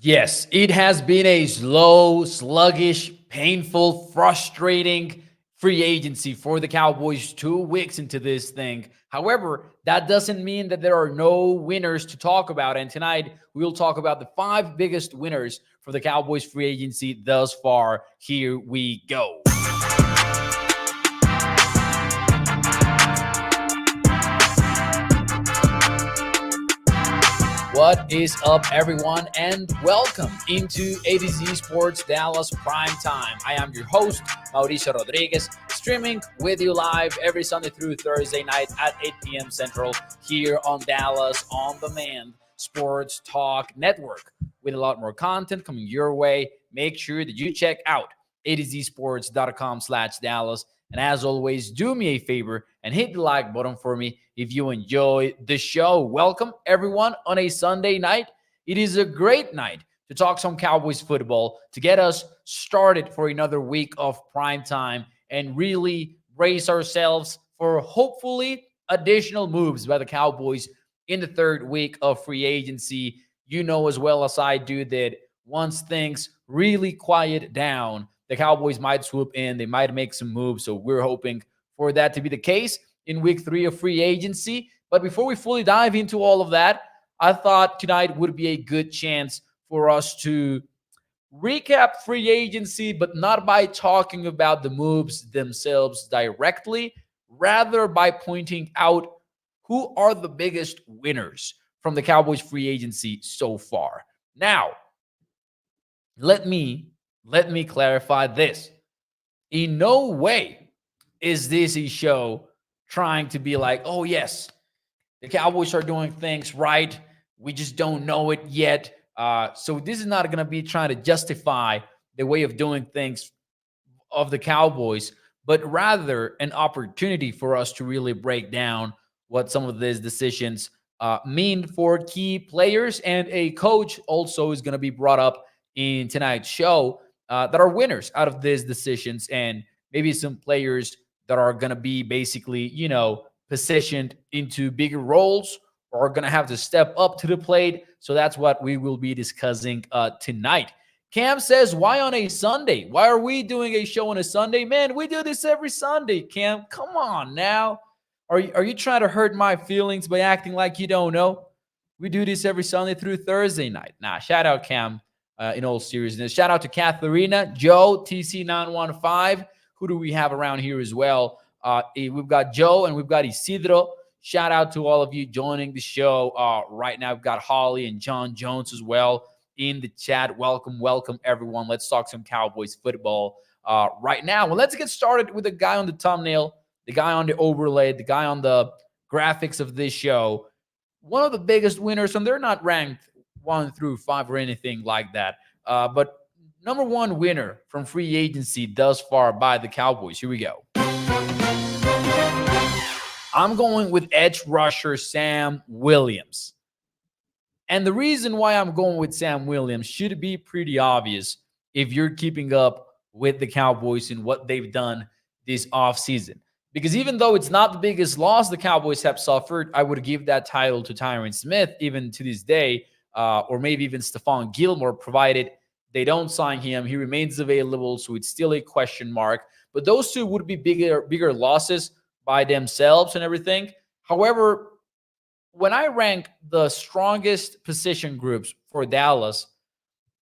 Yes, it has been a slow, sluggish, painful, frustrating free agency for the Cowboys 2 weeks into this thing. However, that doesn't mean that there are no winners to talk about. And tonight, we'll talk about the five biggest winners for the Cowboys free agency thus far. Here we go. What is up, everyone, and welcome into A to Z Sports Dallas Prime Time. I am your host, Mauricio Rodriguez, streaming with you live every Sunday through Thursday night at 8 p.m. Central here on Dallas On Demand Sports Talk Network. With a lot more content coming your way, make sure that you check out atozsports.com/Dallas. And as always, do me a favor and hit the like button for me if you enjoy the show. Welcome, everyone, on a Sunday night. It is a great night to talk some Cowboys football, to get us started for another week of prime time and really brace ourselves for hopefully additional moves by the Cowboys in the third week of free agency. You know as well as I do that once things really quiet down, the Cowboys might swoop in. They might make some moves. So we're hoping for that to be the case in week 3 of free agency. But before we fully dive into all of that, I thought tonight would be a good chance for us to recap free agency, but not by talking about the moves themselves directly, rather by pointing out who are the biggest winners from the Cowboys free agency so far. Now, let me clarify this. In no way is this a show trying to be like, oh, yes, the Cowboys are doing things right. We just don't know it yet. So this is not going to be trying to justify the way of doing things of the Cowboys, but rather an opportunity for us to really break down what some of these decisions mean for key players. And a coach also is going to be brought up in tonight's show that are winners out of these decisions, and maybe some players that are going to be basically, positioned into bigger roles or are going to have to step up to the plate. So that's what we will be discussing tonight. Cam says, why on a Sunday? Why are we doing a show on a Sunday? Man, we do this every Sunday, Cam. Come on now. Are you trying to hurt my feelings by acting like you don't know? We do this every Sunday through Thursday night. Nah, shout out, Cam, in all seriousness. Shout out to Katharina, Joe, TC915. Who do we have around here as well? We've got Joe and we've got Isidro. Shout out to all of you joining the show right now. We've got Holly and John Jones as well in the chat. Welcome, everyone. Let's talk some Cowboys football right now. Well, let's get started with the guy on the thumbnail, the guy on the overlay, the guy on the graphics of this show. One of the biggest winners, and they're not ranked 1 through 5 or anything like that. But number one winner from free agency thus far by the Cowboys. Here we go. I'm going with edge rusher Sam Williams. And the reason why I'm going with Sam Williams should be pretty obvious if you're keeping up with the Cowboys and what they've done this offseason. Because even though it's not the biggest loss the Cowboys have suffered, I would give that title to Tyron Smith even to this day, or maybe even Stephon Gilmore, provided they don't sign him. He remains available, so it's still a question mark. But those two would be bigger losses by themselves and everything. However, when I rank the strongest position groups for Dallas,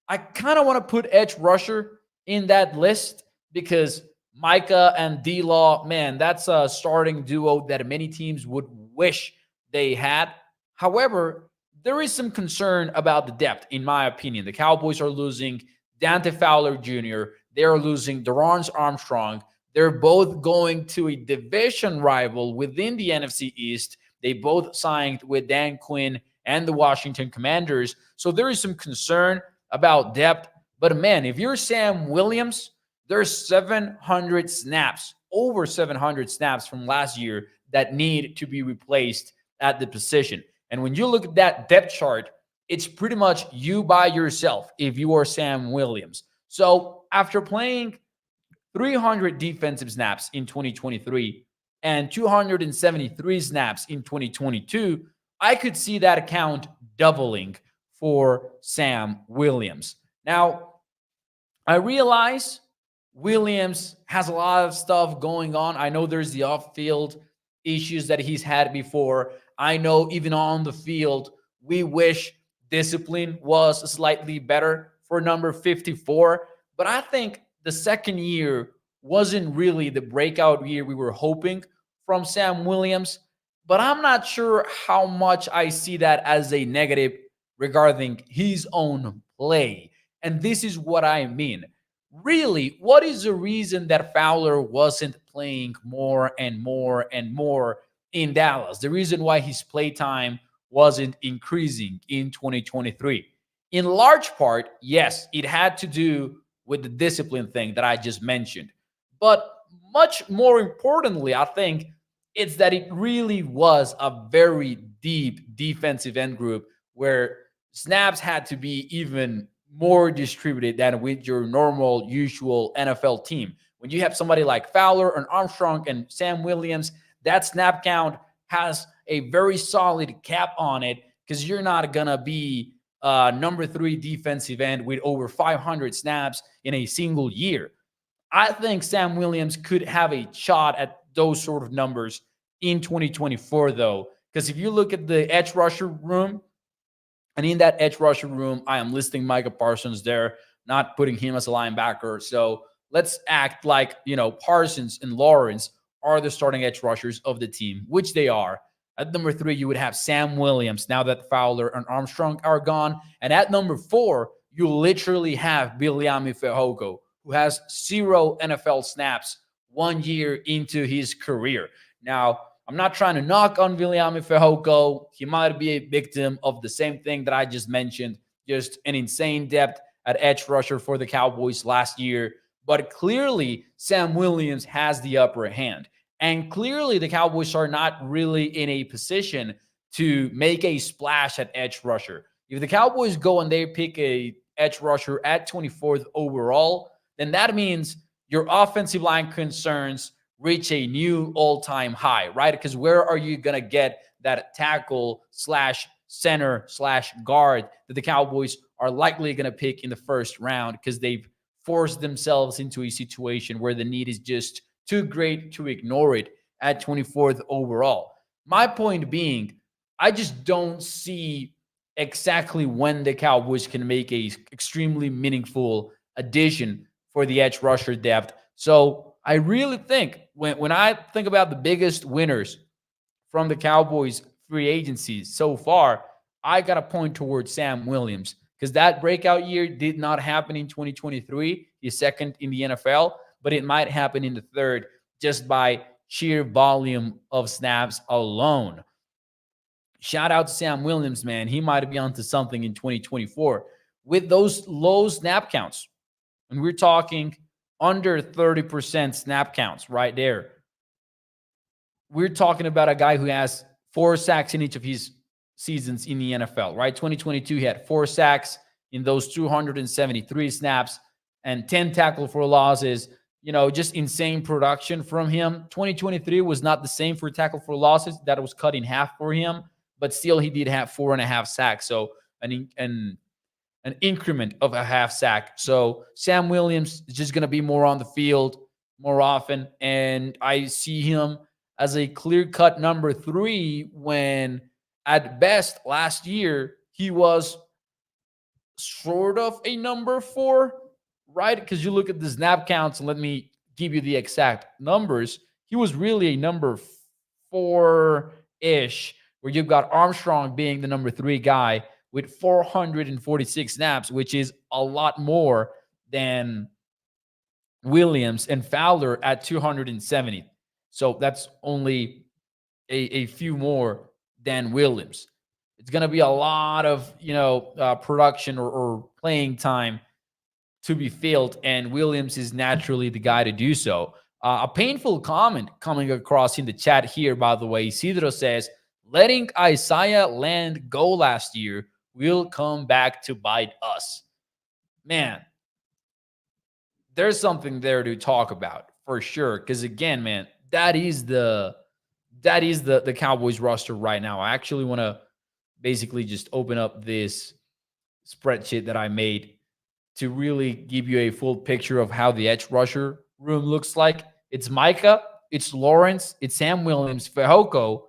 I kind of want to put edge rusher in that list because Micah and D-Law, man, that's a starting duo that many teams would wish they had. However, there is some concern about the depth, in my opinion. The Cowboys are losing Dante Fowler Jr. They are losing Dorrance Armstrong. They're both going to a division rival within the NFC East. They both signed with Dan Quinn and the Washington Commanders. So there is some concern about depth. But man, if you're Sam Williams, there's 700 snaps, over 700 snaps from last year that need to be replaced at the position. And when you look at that depth chart, it's pretty much you by yourself if you are Sam Williams. So after playing 300 defensive snaps in 2023 and 273 snaps in 2022, I could see that count doubling for Sam Williams. Now, I realize Williams has a lot of stuff going on. I know there's the off field issues that he's had before. I know even on the field, we wish discipline was slightly better for number 54. But I think the second year wasn't really the breakout year we were hoping from Sam Williams. But I'm not sure how much I see that as a negative regarding his own play. And this is what I mean. Really, what is the reason that Fowler wasn't playing more and more and more in Dallas? The reason why his play time wasn't increasing in 2023. In large part, yes, it had to do with the discipline thing that I just mentioned. But much more importantly, I think it's that it really was a very deep defensive end group where snaps had to be even more distributed than with your normal, usual NFL team. When you have somebody like Fowler and Armstrong and Sam Williams, that snap count has a very solid cap on it because you're not going to be number 3 defensive end with over 500 snaps in a single year. I think Sam Williams could have a shot at those sort of numbers in 2024, though, because if you look at the edge rusher room, and in that edge rusher room, I am listing Micah Parsons there, not putting him as a linebacker. So let's act like, Parsons and Lawrence are the starting edge rushers of the team, which they are. At number 3, you would have Sam Williams now that Fowler and Armstrong are gone. And at number 4, you literally have Viliami Fehoko, who has 0 NFL snaps 1 year into his career. Now, I'm not trying to knock on Viliami Fehoko. He might be a victim of the same thing that I just mentioned, just an insane depth at edge rusher for the Cowboys last year. But clearly, Sam Williams has the upper hand. And clearly, the Cowboys are not really in a position to make a splash at edge rusher. If the Cowboys go and they pick a edge rusher at 24th overall, then that means your offensive line concerns reach a new all-time high, right? Because where are you going to get that tackle / center / guard that the Cowboys are likely going to pick in the first round because they've forced themselves into a situation where the need is just too great to ignore it at 24th overall. My point being, I just don't see exactly when the Cowboys can make a extremely meaningful addition for the edge rusher depth. So I really think when I think about the biggest winners from the Cowboys free agencies so far, I got to point towards Sam Williams because that breakout year did not happen in 2023. He's second in the NFL, but it might happen in the third just by sheer volume of snaps alone. Shout out to Sam Williams, man. He might be onto something in 2024 with those low snap counts. And we're talking under 30% snap counts right there. We're talking about a guy who has 4 sacks in each of his seasons in the NFL, right? 2022, he had 4 sacks in those 273 snaps and 10 tackle for losses. Just insane production from him. 2023 was not the same for tackle for losses. That was cut in half for him, but still he did have 4.5 sacks. So an increment of a half sack. So Sam Williams is just going to be more on the field more often. And I see him as a clear-cut number 3 when at best last year he was sort of a number 4, right? Because you look at the snap counts and let me give you the exact numbers. He was really a number 4-ish, where you've got Armstrong being the number 3 guy with 446 snaps, which is a lot more than Williams, and Fowler at 270. So that's only a few more than Williams. It's going to be a lot of, production or playing time to be filled, and Williams is naturally the guy to do so. A painful comment coming across in the chat here, by the way. Isidro says, letting Isaiah Land go last year will come back to bite us. Man, there's something there to talk about for sure. Because again, man, that is the Cowboys roster right now. I actually want to basically just open up this spreadsheet that I made to really give you a full picture of how the edge rusher room looks like. It's Micah, it's Lawrence, it's Sam Williams, Fehoko,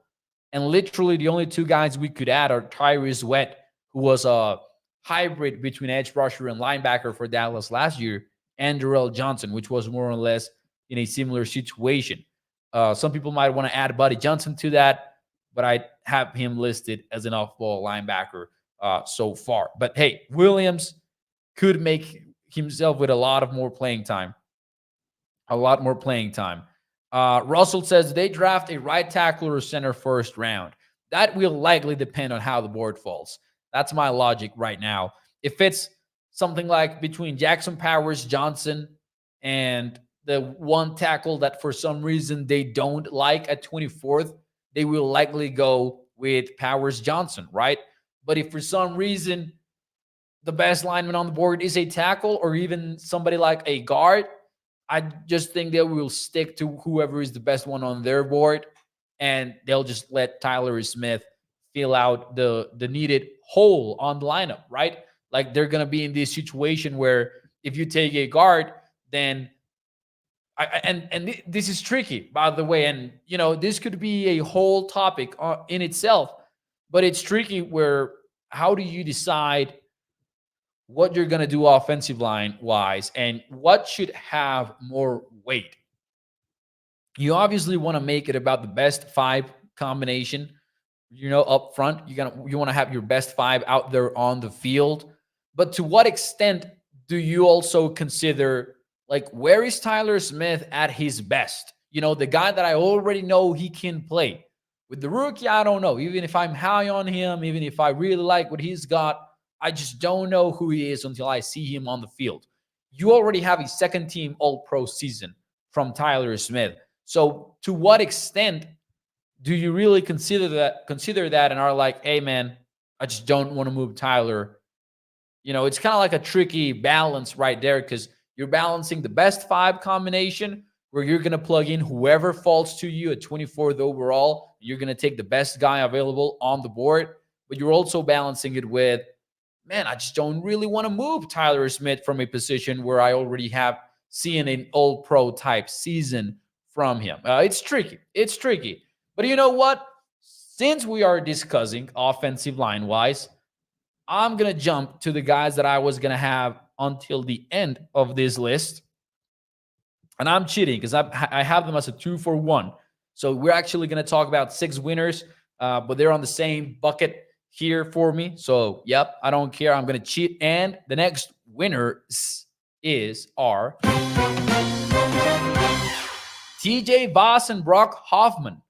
and literally the only two guys we could add are Tyrese Wett, who was a hybrid between edge rusher and linebacker for Dallas last year, and Darrell Johnson, which was more or less in a similar situation. Some people might want to add Buddy Johnson to that, but I have him listed as an off-ball linebacker so far. But hey, Williams could make himself with a lot of more playing time. A lot more playing time. Russell says they draft a right tackle or center first round. That will likely depend on how the board falls. That's my logic right now. If it's something like between Jackson Powers, Johnson, and the one tackle that for some reason they don't like at 24th, they will likely go with Powers Johnson, right? But if for some reason the best lineman on the board is a tackle or even somebody like a guard, I just think they will stick to whoever is the best one on their board, and they'll just let Tyler Smith fill out the needed hole on the lineup, right? Like they're gonna be in this situation where if you take a guard, then this is tricky, by the way, and this could be a whole topic in itself, but it's tricky where how do you decide what you're going to do offensive line wise and what should have more weight? You obviously want to make it about the best five combination, up front. You want to have your best five out there on the field. But to what extent do you also consider, like, where is Tyler Smith at his best? The guy that I already know he can play. With the rookie, I don't know. Even if I'm high on him, even if I really like what he's got, I just don't know who he is until I see him on the field. You already have a second-team All-Pro season from Tyler Smith. So to what extent do you really consider that and are like, hey, man, I just don't want to move Tyler? It's kind of like a tricky balance right there because you're balancing the best five combination where you're going to plug in whoever falls to you at 24th overall. You're going to take the best guy available on the board, but you're also balancing it with, man, I just don't really want to move Tyler Smith from a position where I already have seen an All-Pro type season from him. It's tricky. It's tricky. But you know what? Since we are discussing offensive line-wise, I'm going to jump to the guys that I was going to have until the end of this list. And I'm cheating because I have them as a 2-for-1. So we're actually going to talk about 6 winners, but they're on the same bucket here for me. So, yep, I don't care. I'm going to cheat. And the next winner is our TJ Voss and Brock Hoffman.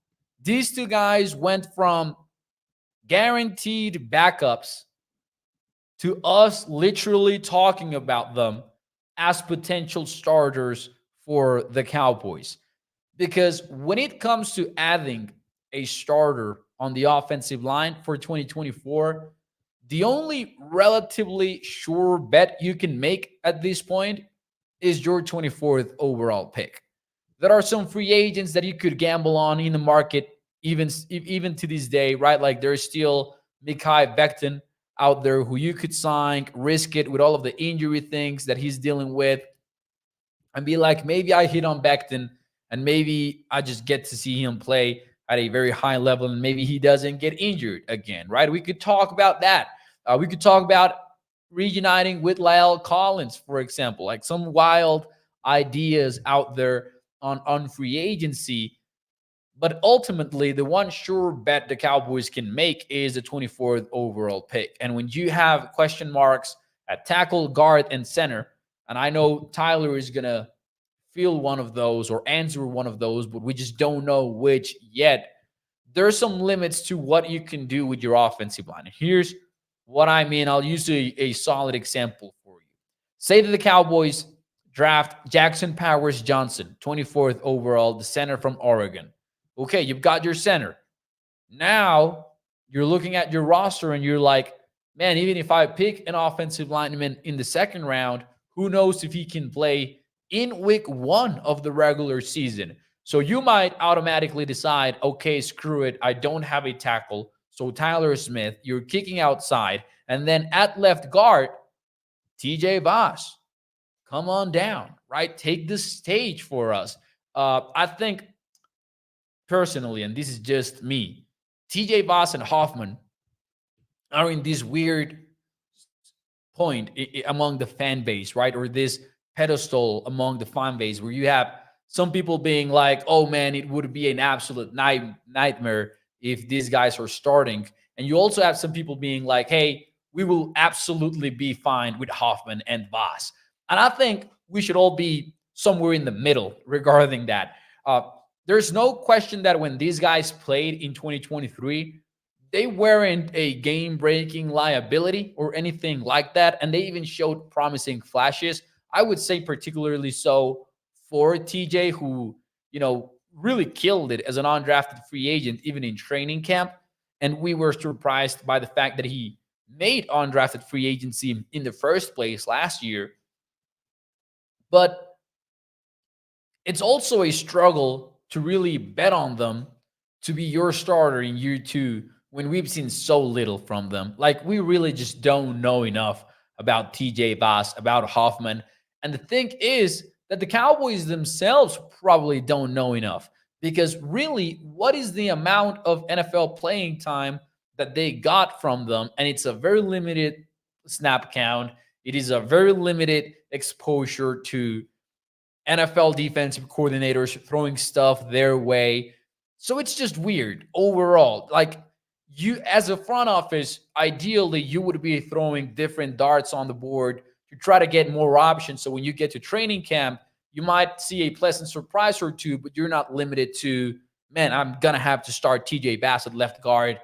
These two guys went from guaranteed backups to us literally talking about them as potential starters for the Cowboys. Because when it comes to adding a starter on the offensive line for 2024, the only relatively sure bet you can make at this point is your 24th overall pick. There are some free agents that you could gamble on in the market, even to this day, right? Like there's still Mekhi Becton out there who you could sign, risk it with all of the injury things that he's dealing with, and be like, maybe I hit on Becton and maybe I just get to see him play at a very high level and maybe he doesn't get injured again, right? We could talk about that. We could talk about reuniting with La'el Collins, for example, like some wild ideas out there on free agency. But ultimately, the one sure bet the Cowboys can make is the 24th overall pick. And when you have question marks at tackle, guard, and center, and I know Tyler is going to fill one of those or answer one of those, but we just don't know which yet, there's some limits to what you can do with your offensive line. And here's what I mean. I'll use a solid example for you. Say that the Cowboys draft Jackson Powers Johnson, 24th overall, the center from Oregon. Okay, you've got your center. Now you're looking at your roster and you're like, man, even if I pick an offensive lineman in the second round, who knows if he can play in week 1 of the regular season. So you might automatically decide, okay, screw it. I don't have a tackle. So Tyler Smith, you're kicking outside. And then at left guard, TJ Voss, come on down, right? Take the stage for us. I think personally, and this is just me, TJ Voss and Hoffman are in this weird point among the fan base, right? Or this pedestal among the fan base where you have some people being like, oh man, it would be an absolute nightmare if these guys are starting. And you also have some people being like, hey, we will absolutely be fine with Hoffman and Voss. And I think we should all be somewhere in the middle regarding that. Uh, there's no question that when these guys played in 2023, they weren't a game breaking liability or anything like that. And they even showed promising flashes. I would say, particularly so for TJ, who, really killed it as an undrafted free agent, even in training camp. And we were surprised by the fact that he made undrafted free agency in the first place last year. But it's also a struggle to really bet on them to be your starter in year two when we've seen so little from them. Like, we really just don't know enough about TJ Voss, about Hoffman. And the thing is that the Cowboys themselves probably don't know enough, because really, what is the amount of NFL playing time that they got from them? And it's a very limited snap count. It is a very limited exposure to NFL defensive coordinators throwing stuff their way. So it's just weird overall. Like, you, as a front office, ideally you would be throwing different darts on the board to try to get more options. So when you get to training camp, you might see a pleasant surprise or two, but you're not limited to, man, I'm going to have to start TJ Bass at left guard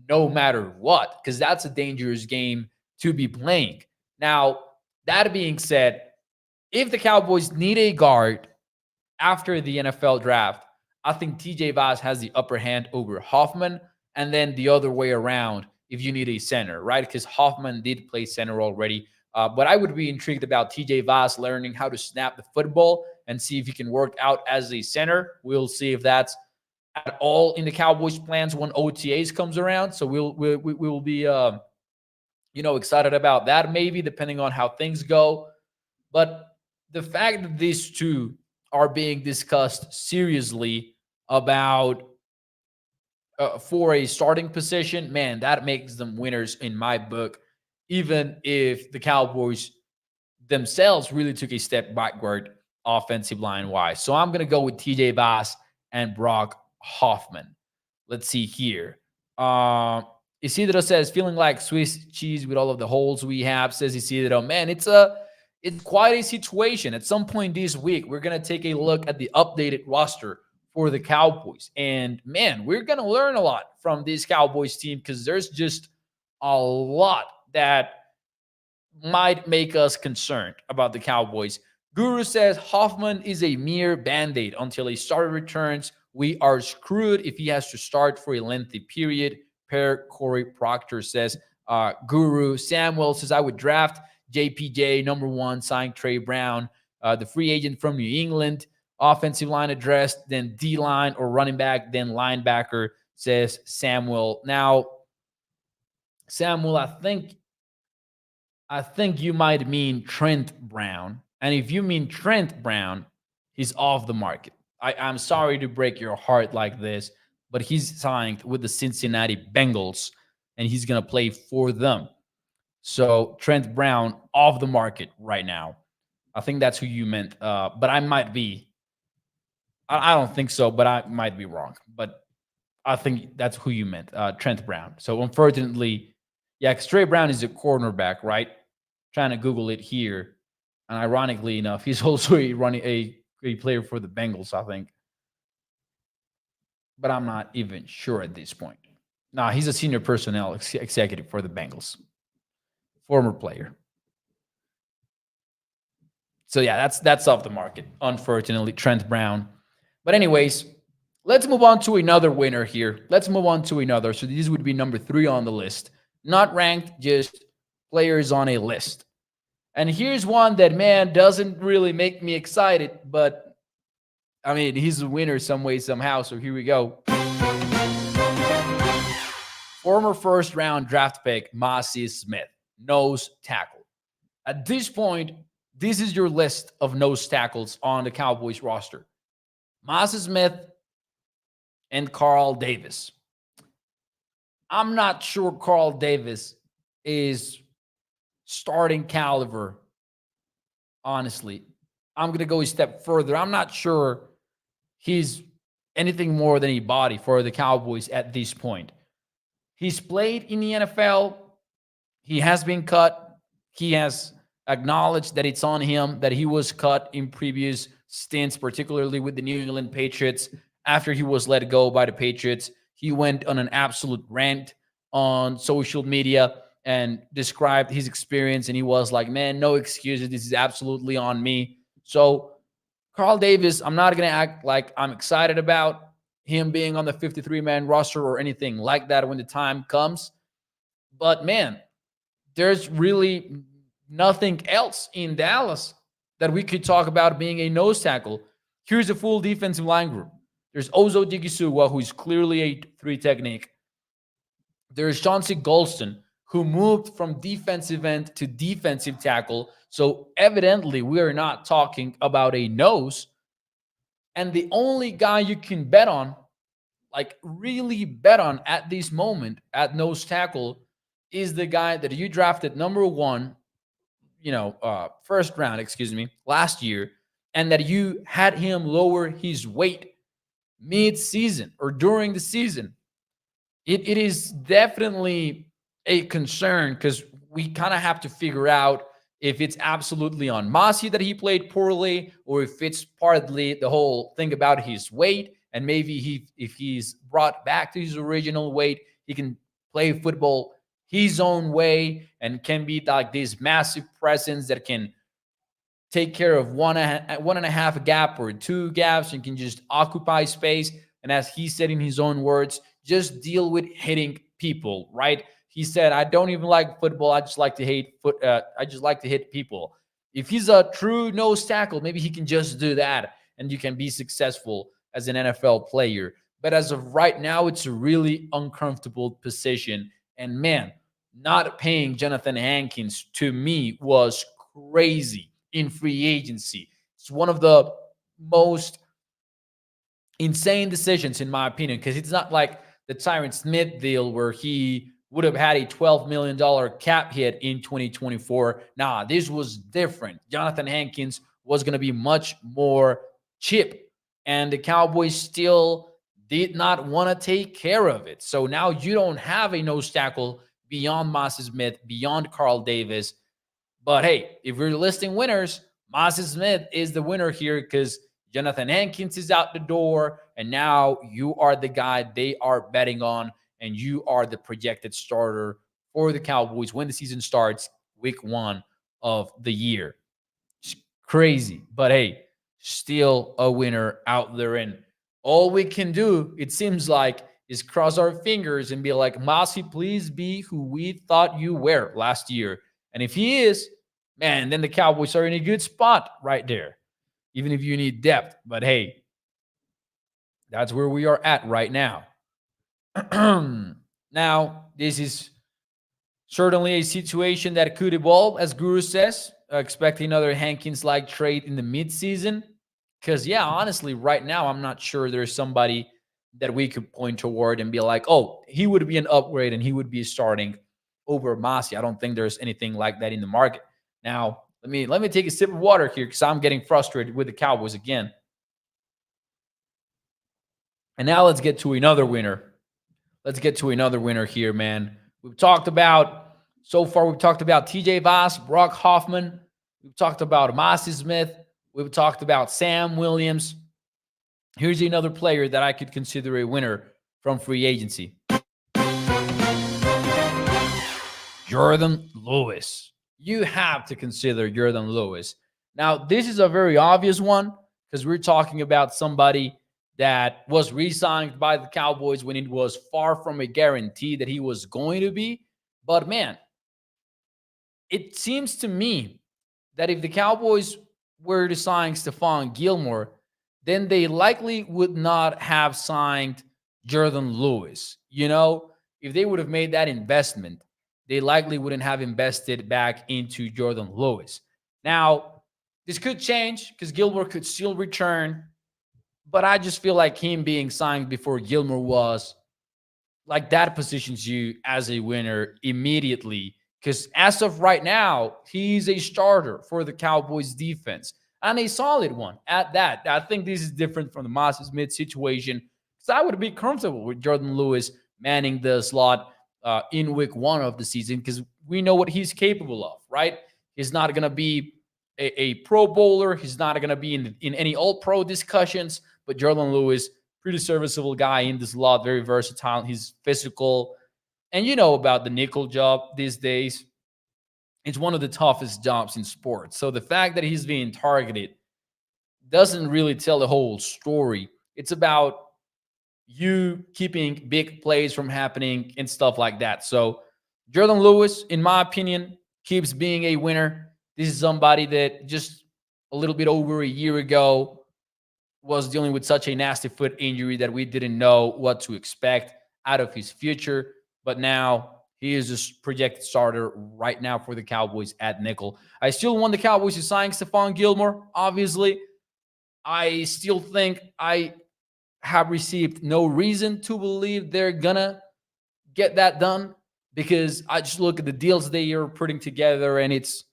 no matter what, because that's a dangerous game to be playing. Now, that being said, if the Cowboys need a guard after the NFL draft, I think TJ Voss has the upper hand over Hoffman, and then the other way around if you need a center, right? Because Hoffman did play center already. But I would be intrigued about TJ Voss learning how to snap the football and see if he can work out as a center. We'll see if that's at all in the Cowboys' plans when OTAs comes around. So we will be excited about that, maybe, depending on how things go. But the fact that these two are being discussed seriously about for a starting position, man, that makes them winners in my book, even if the Cowboys themselves really took a step backward offensive line wise. So I'm going to go with TJ Voss and Brock Hoffman. Let's see here. Isidro says, feeling like Swiss cheese with all of the holes we have, says Isidro. Man, it's quite a situation. At some point this week, we're going to take a look at the updated roster for the Cowboys. And man, we're going to learn a lot from this Cowboys team, because there's just a lot that might make us concerned about the Cowboys. Guru says Hoffman is a mere band-aid until a starter returns. We are screwed if he has to start for a lengthy period. Per Corey Proctor says, Guru Samuel says, I would draft JPJ number 1, sign Trey Brown, the free agent from New England. Offensive line addressed, then D-line or running back, then linebacker, says Samuel. Now, Samuel, I think you might mean Trent Brown. And if you mean Trent Brown, he's off the market. I'm sorry to break your heart like this, but he's signed with the Cincinnati Bengals, and he's going to play for them. So Trent Brown off the market right now. I think that's who you meant. But I might be. I don't think so, but I might be wrong. But I think that's who you meant, Trent Brown. So unfortunately, yeah, because Trey Brown is a cornerback, right? Trying to Google it here. And ironically enough, he's also a player for the Bengals, I think. But I'm not even sure at this point. No, he's a senior personnel executive for the Bengals. Former player. So yeah, that's off the market, unfortunately, Trent Brown. But anyways, let's move on to another winner here. Let's move on to another. So this would be number 3 on the list. Not ranked, just players on a list. And here's one that, man, doesn't really make me excited, but I mean, he's a winner some way, somehow. So here we go. Former first round draft pick Mazi Smith, nose tackle. At this point, this is your list of nose tackles on the Cowboys roster: Mazi Smith and Carl Davis. I'm not sure Carl Davis is starting caliber, honestly. I'm going to go a step further. I'm not sure he's anything more than a body for the Cowboys at this point. He's played in the NFL. He has been cut. He has acknowledged that it's on him that he was cut in previous stints, particularly with the New England Patriots. After he was let go by the Patriots, he went on an absolute rant on social media and described his experience. And he was like, man, no excuses. This is absolutely on me. So Carl Davis, I'm not going to act like I'm excited about him being on the 53-man roster or anything like that when the time comes. But man, there's really nothing else in Dallas that we could talk about being a nose tackle. Here's a full defensive line group. There's Ozo Digisuwa, who's clearly a 3 technique. There's Chauncey Golston, who moved from defensive end to defensive tackle. So evidently, we are not talking about a nose. And the only guy you can bet on, like really bet on at this moment at nose tackle, is the guy that you drafted number 1, first round, last year, and that you had him lower his weight mid-season or during the season. It is definitely a concern because we kind of have to figure out if it's absolutely on Mazi that he played poorly, or if it's partly the whole thing about his weight, and maybe if he's brought back to his original weight, he can play football his own way and can be like this massive presence that can take care of one and a half gap or 2 gaps and can just occupy space. And as he said in his own words, just deal with hitting people, right? He said, I don't even like football. I just like to hit people. If he's a true nose tackle, maybe he can just do that and you can be successful as an NFL player. But as of right now, it's a really uncomfortable position. And man, not paying Jonathan Hankins to me was crazy in free agency. It's one of the most insane decisions, in my opinion, because it's not like the Tyron Smith deal where he would have had a $12 million cap hit in 2024. Nah, this was different. Jonathan Hankins was going to be much more cheap, and the Cowboys still did not want to take care of it. So now you don't have a nose tackle beyond Mazi Smith, beyond Carl Davis. But hey, if we're listing winners, Mazi Smith is the winner here because Jonathan Hankins is out the door, and now you are the guy they are betting on, and you are the projected starter for the Cowboys when the season starts, week 1 of the year. It's crazy, but hey, still a winner out there. And all we can do, it seems like, is cross our fingers and be like, Mazi, please be who we thought you were last year. And if he is, man, then the Cowboys are in a good spot right there, even if you need depth. But hey, that's where we are at right now. Now, this is certainly a situation that could evolve, as Guru says, expecting another Hankins-like trade in the midseason. Because, yeah, honestly, right now, I'm not sure there's somebody that we could point toward and be like, oh, he would be an upgrade and he would be starting over Mazi. I don't think there's anything like that in the market. Now, let me take a sip of water here because I'm getting frustrated with the Cowboys again. And now let's get to another winner. Let's get to another winner here, man. We've talked about TJ Voss, Brock Hoffman. We've talked about Mazi Smith. We've talked about Sam Williams. Here's another player that I could consider a winner from free agency. Jordan Lewis. You have to consider Jordan Lewis. Now, this is a very obvious one because we're talking about somebody that was re-signed by the Cowboys when it was far from a guarantee that he was going to be. But man, it seems to me that if the Cowboys were to sign Stephon Gilmore, then they likely would not have signed Jordan Lewis. You know, if they would have made that investment, they likely wouldn't have invested back into Jordan Lewis. Now, this could change because Gilmore could still return, but I just feel like him being signed before Gilmore was like that positions you as a winner immediately. Because as of right now, he's a starter for the Cowboys defense and a solid one at that. I think this is different from the Moses Smith situation because I would be comfortable with Jordan Lewis manning the slot in week 1 of the season because we know what he's capable of, right? He's not going to be a Pro Bowler. He's not going to be in any All Pro discussions, but Jordan Lewis, pretty serviceable guy in the slot, very versatile. He's physical. And you know about the nickel job these days. It's one of the toughest jobs in sports. So the fact that he's being targeted doesn't really tell the whole story. It's about you keeping big plays from happening and stuff like that. So Jordan Lewis, in my opinion, keeps being a winner. This is somebody that just a little bit over a year ago was dealing with such a nasty foot injury that we didn't know what to expect out of his future. But now he is a projected starter right now for the Cowboys at nickel. I still want the Cowboys to sign Stephon Gilmore, obviously. I still think I have received no reason to believe they're going to get that done because I just look at the deals they are putting together, and it's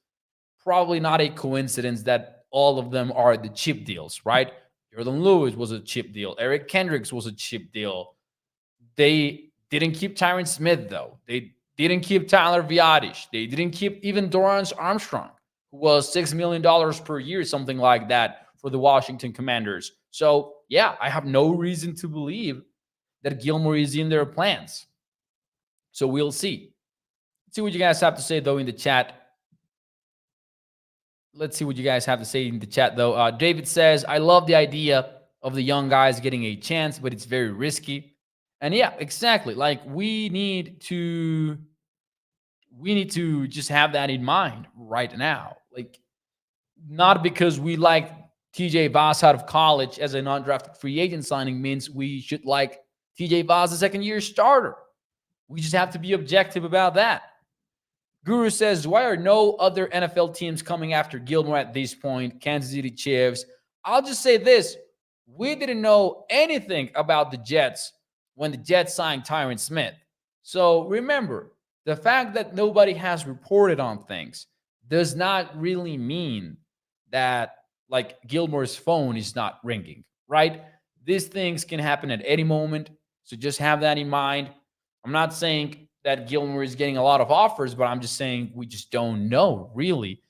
probably not a coincidence that all of them are the cheap deals, right? Jordan Lewis was a cheap deal. Eric Kendricks was a cheap deal. They didn't keep Tyron Smith, though. They didn't keep Tyler Viadish. They didn't keep even Dorrance Armstrong, who was $6 million per year, something like that, for the Washington Commanders. So, yeah, I have no reason to believe that Gilmore is in their plans. So we'll see. Let's see what you guys have to say, though, in the chat. Let's see what you guys have to say in the chat, though. David says, I love the idea of the young guys getting a chance, but it's very risky. And yeah, exactly. Like we need to just have that in mind right now. Like not because we like TJ Voss out of college as a non-drafted free agent signing means we should like TJ Voss, a second-year starter. We just have to be objective about that. Guru says, why are no other NFL teams coming after Gilmore at this point? Kansas City Chiefs. I'll just say this. We didn't know anything about the Jets when the Jets signed Tyron Smith. So remember, the fact that nobody has reported on things does not really mean that like Gilmore's phone is not ringing, right? These things can happen at any moment. So just have that in mind. I'm not saying that Gilmore is getting a lot of offers, but I'm just saying we just don't know, really.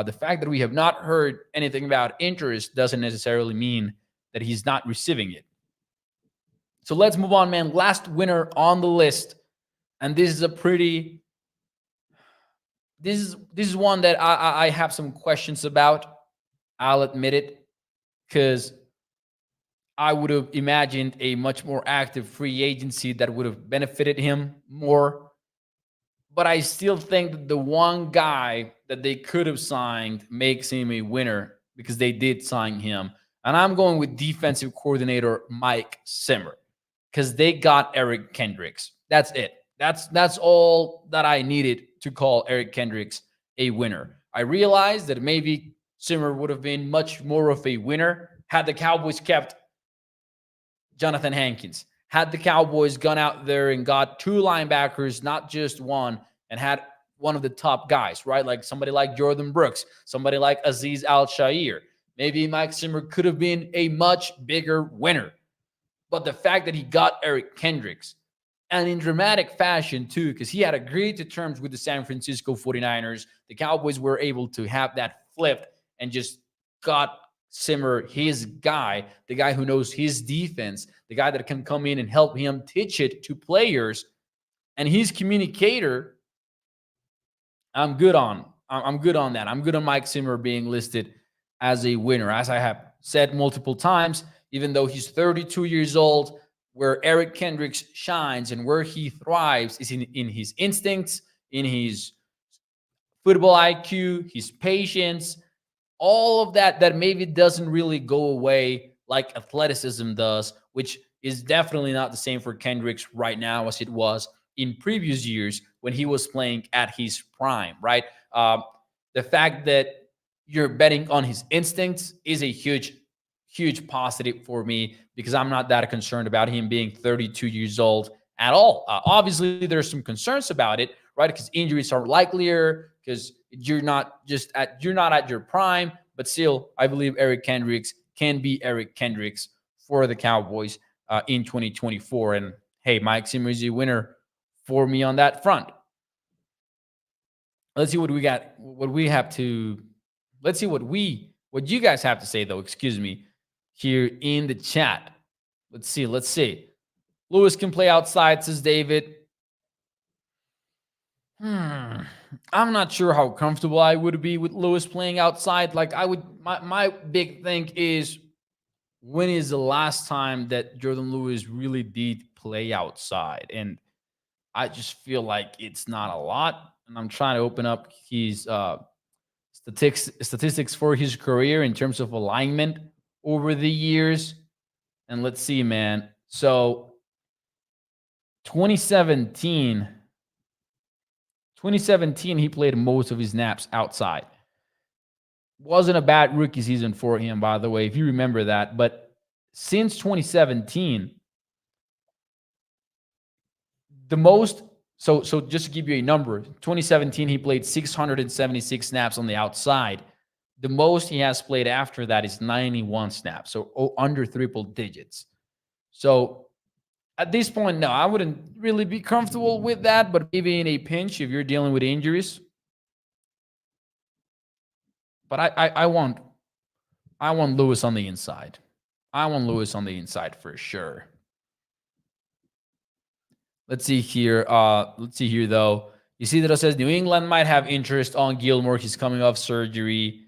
The fact that we have not heard anything about interest doesn't necessarily mean that he's not receiving it. So let's move on, man. Last winner on the list. And this is a pretty... This is one that I have some questions about. I'll admit it. Because I would have imagined a much more active free agency that would have benefited him more. But I still think that the one guy that they could have signed makes him a winner because they did sign him. And I'm going with defensive coordinator Mike Zimmer because they got Eric Kendricks. That's it. That's all that I needed to call Eric Kendricks a winner. I realized that maybe Zimmer would have been much more of a winner had the Cowboys kept Jonathan Hankins. Had the Cowboys gone out there and got two linebackers, not just one, and had one of the top guys, right? Like somebody like Jordan Brooks, somebody like Aziz Al-Shair. Maybe Mike Zimmer could have been a much bigger winner. But the fact that he got Eric Kendricks, and in dramatic fashion too, because he had agreed to terms with the San Francisco 49ers, the Cowboys were able to have that flipped and just got Zimmer, his guy, the guy who knows his defense, the guy that can come in and help him teach it to players, and his communicator. I'm good on that. I'm good on Mike Zimmer being listed as a winner. As I have said multiple times, even though he's 32 years old, where Eric Kendricks shines and where he thrives is in his instincts, in his football IQ, his patience, all of that maybe doesn't really go away like athleticism does, which is definitely not the same for Kendricks right now as it was in previous years when he was playing at his prime, right? The fact that you're betting on his instincts is a huge positive for me because I'm not that concerned about him being 32 years old at all. Obviously, there's some concerns about it, right? Because injuries are likelier, because you're not at your prime, but still, I believe Eric Kendricks can be Eric Kendricks for the Cowboys in 2024. And hey, Mike Zimmer is a winner for me on that front. Let's see what we got. What we have to. Let's see what you guys have to say though. Excuse me, here in the chat. Let's see. Let's see. Lewis can play outside, says David. I'm not sure how comfortable I would be with Lewis playing outside. Like I would. My big thing is, when is the last time that Jordan Lewis really did play outside? And I just feel like it's not a lot. And I'm trying to open up his statistics for his career in terms of alignment over the years. And let's see, man. So 2017, he played most of his snaps outside. Wasn't a bad rookie season for him, by the way, if you remember that. But since 2017, the most, so just to give you a number, 2017, he played 676 snaps on the outside. The most he has played after that is 91 snaps, so under triple digits. So at this point, no, I wouldn't really be comfortable with that, but maybe in a pinch if you're dealing with injuries. But I want Lewis on the inside. I want Lewis on the inside for sure. Let's see here. Though. You see that it says New England might have interest on Gilmore. He's coming off surgery.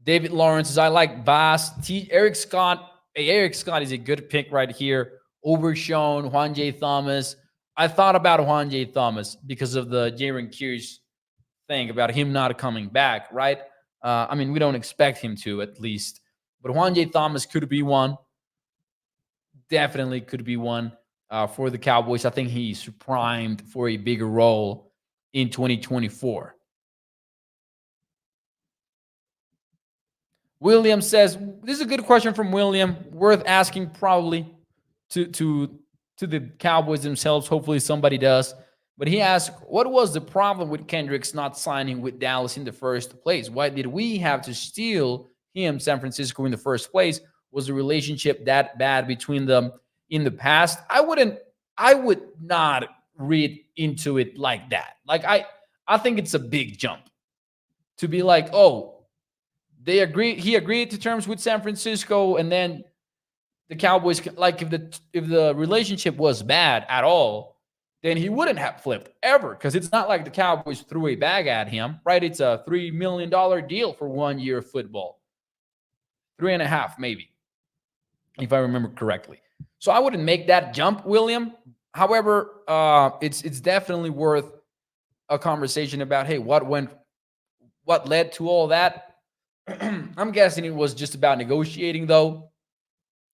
David Lawrence says, I like Bass. Eric Scott. Hey, Eric Scott is a good pick right here. Overshown. Juan J. Thomas. I thought about Juan J. Thomas because of the Jaron Kears thing about him not coming back, right? I mean, we don't expect him to, at least. But Juan J. Thomas could be one. Definitely could be one for the Cowboys. I think he's primed for a bigger role in 2024. William says, this is a good question from William, worth asking probably to the Cowboys themselves. Hopefully somebody does. But he asked, what was the problem with Kendricks not signing with Dallas in the first place? Why did we have to steal him, San Francisco, in the first place? Was the relationship that bad between them in the past? I would not read into it like that. Like I think it's a big jump to be like, oh, he agreed to terms with San Francisco, and then the Cowboys, like if the relationship was bad at all, then he wouldn't have flipped ever, because it's not like the Cowboys threw a bag at him, right? It's a $3 million deal for 1 year of football. 3.5 maybe, if I remember correctly. So I wouldn't make that jump, William. However, it's definitely worth a conversation about, hey, what led to all that? I'm guessing it was just about negotiating, though,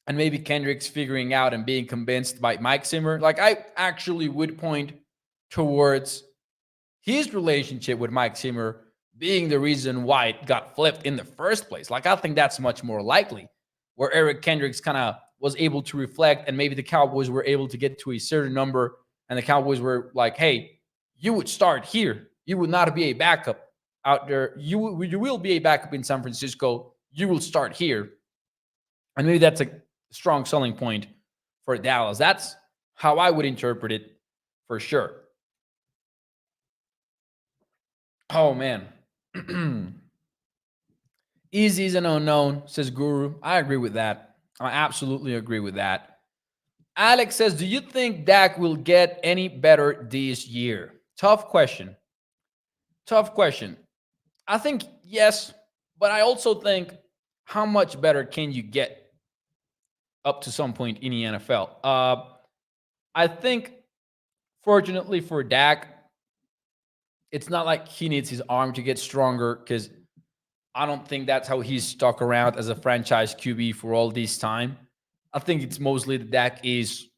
and maybe Kendricks figuring out and being convinced by Mike Zimmer. Like, I actually would point towards his relationship with Mike Zimmer being the reason why it got flipped in the first place. Like, I think that's much more likely, where Eric Kendricks kind of was able to reflect, and maybe the Cowboys were able to get to a certain number, and the Cowboys were like, hey, you would start here. You would not be a backup out there. You will be a backup in San Francisco. You will start here. And maybe that's a strong selling point for Dallas. That's how I would interpret it for sure. Oh, man. Easy is an unknown, says Guru. I agree with that. I absolutely agree with that. Alex says, do you think Dak will get any better this year? Tough question. I think yes, but I also think, how much better can you get up to some point in the NFL? I think, fortunately for Dak, it's not like he needs his arm to get stronger, because I don't think that's how he's stuck around as a franchise QB for all this time. I think it's mostly that Dak is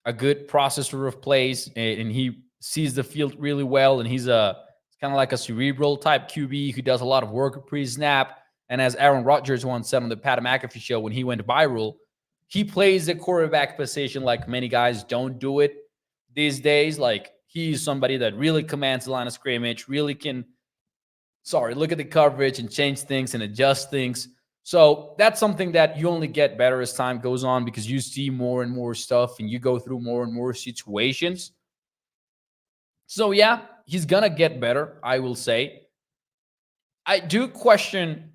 a good processor of plays, and he sees the field really well. And he's a kind of like a cerebral type QB who does a lot of work pre-snap. And as Aaron Rodgers once said on the Pat McAfee show when he went viral, he plays the quarterback position like many guys don't do it these days. Like he's somebody that really commands the line of scrimmage, really can, look at the coverage and change things and adjust things. So that's something that you only get better as time goes on because you see more and more stuff and you go through more and more situations. So yeah, he's gonna get better, I will say. I do question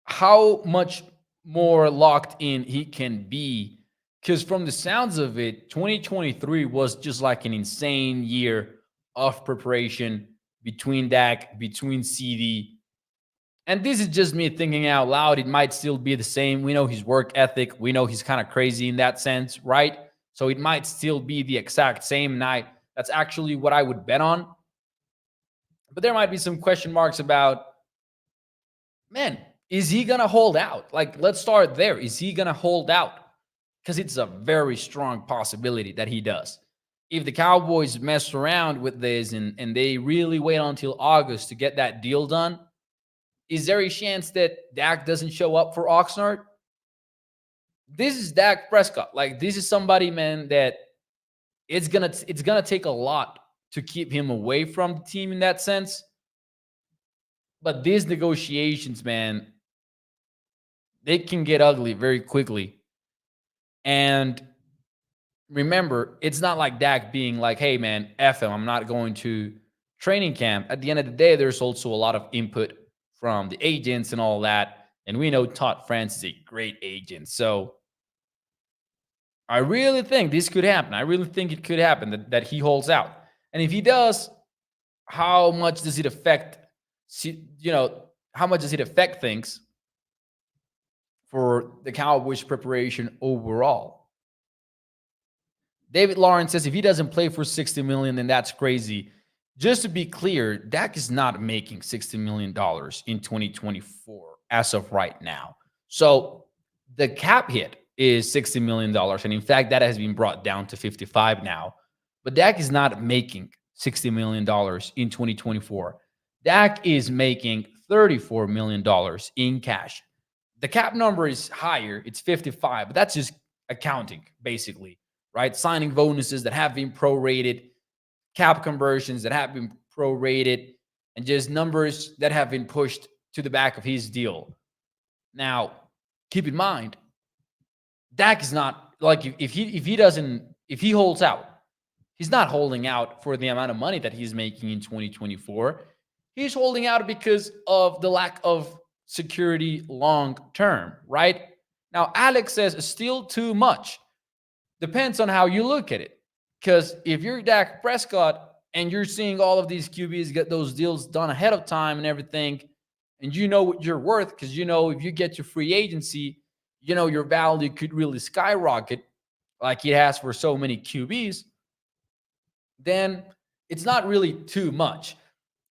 how much more locked in he can be because from the sounds of it, 2023 was just like an insane year of preparation between Dak, between CD. And this is just me thinking out loud. It might still be the same. We know his work ethic. We know he's kind of crazy in that sense, right? So it might still be the exact same night. That's actually what I would bet on. But there might be some question marks about, man, is he going to hold out? Like, let's start there. Is he going to hold out? Because it's a very strong possibility that he does. If the Cowboys mess around with this and they really wait until August to get that deal done, is there a chance that Dak doesn't show up for Oxnard? This is Dak Prescott. Like, this is somebody, man, that it's gonna take a lot to keep him away from the team in that sense. But these negotiations, man, they can get ugly very quickly. And remember, it's not like Dak being like, hey, man, F him, I'm not going to training camp. At the end of the day, there's also a lot of input from the agents and all that. And we know Todd France is a great agent. So I really think this could happen. I really think it could happen that he holds out. And if he does, how much does it affect, how much does it affect things for the Cowboys preparation overall? David Lawrence says if he doesn't play for $60 million, then that's crazy. Just to be clear, Dak is not making $60 million in 2024 as of right now. So the cap hit is $60 million. And in fact, that has been brought down to 55 now. But Dak is not making $60 million in 2024. Dak is making $34 million in cash. The cap number is higher. It's 55, but that's just accounting, basically, right? Signing bonuses that have been prorated, cap conversions that have been prorated, and just numbers that have been pushed to the back of his deal. Now, keep in mind, Dak is not like if he holds out, he's not holding out for the amount of money that he's making in 2024. He's holding out because of the lack of security long term, right? Now, Alex says still too much. Depends on how you look at it. Because if you're Dak Prescott and you're seeing all of these QBs get those deals done ahead of time and everything, and you know what you're worth, because if you get to free agency, your value could really skyrocket like it has for so many QBs, then it's not really too much.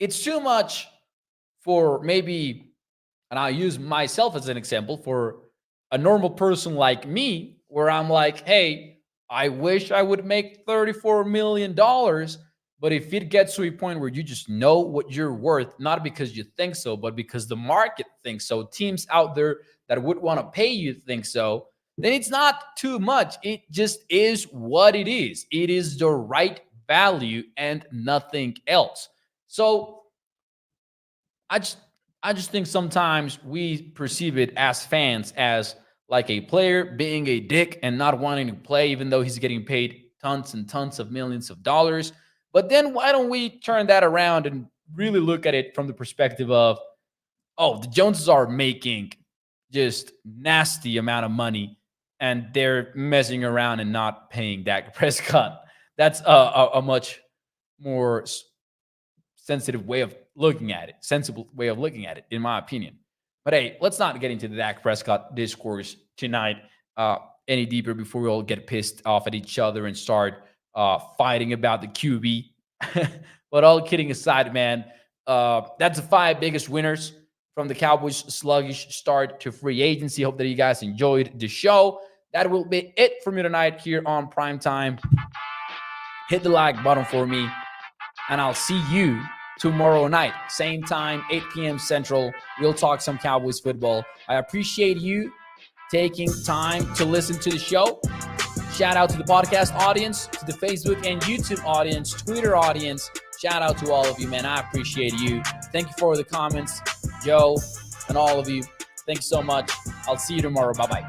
It's too much for maybe, and I'll use myself as an example, for a normal person like me, where I'm like, hey, I wish I would make $34 million. But if it gets to a point where you just know what you're worth, not because you think so, but because the market thinks so, teams out there that would want to pay you think so, then it's not too much. It just is what it is. It is the right value and nothing else. So I just think sometimes we perceive it as fans as like a player being a dick and not wanting to play, even though he's getting paid tons and tons of millions of dollars. But then why don't we turn that around and really look at it from the perspective of, oh, the Joneses are making just nasty amount of money and they're messing around and not paying Dak Prescott. That's a much more sensitive way of looking at it, sensible way of looking at it, in my opinion. But hey, let's not get into the Dak Prescott discourse tonight any deeper before we all get pissed off at each other and start fighting about the QB. But all kidding aside, man, that's the 5 biggest winners from the Cowboys sluggish start to free agency. Hope that you guys enjoyed the show. That will be it for me tonight here on Prime Time. Hit the like button for me, and I'll see you tomorrow night, same time, 8 p.m. Central. We'll talk some Cowboys football. I appreciate you taking time to listen to the show. Shout out to the podcast audience, to the Facebook and YouTube audience, Twitter audience. Shout out to all of you, man. I appreciate you. Thank you for the comments, Joe, and all of you. Thanks so much. I'll see you tomorrow. Bye-bye.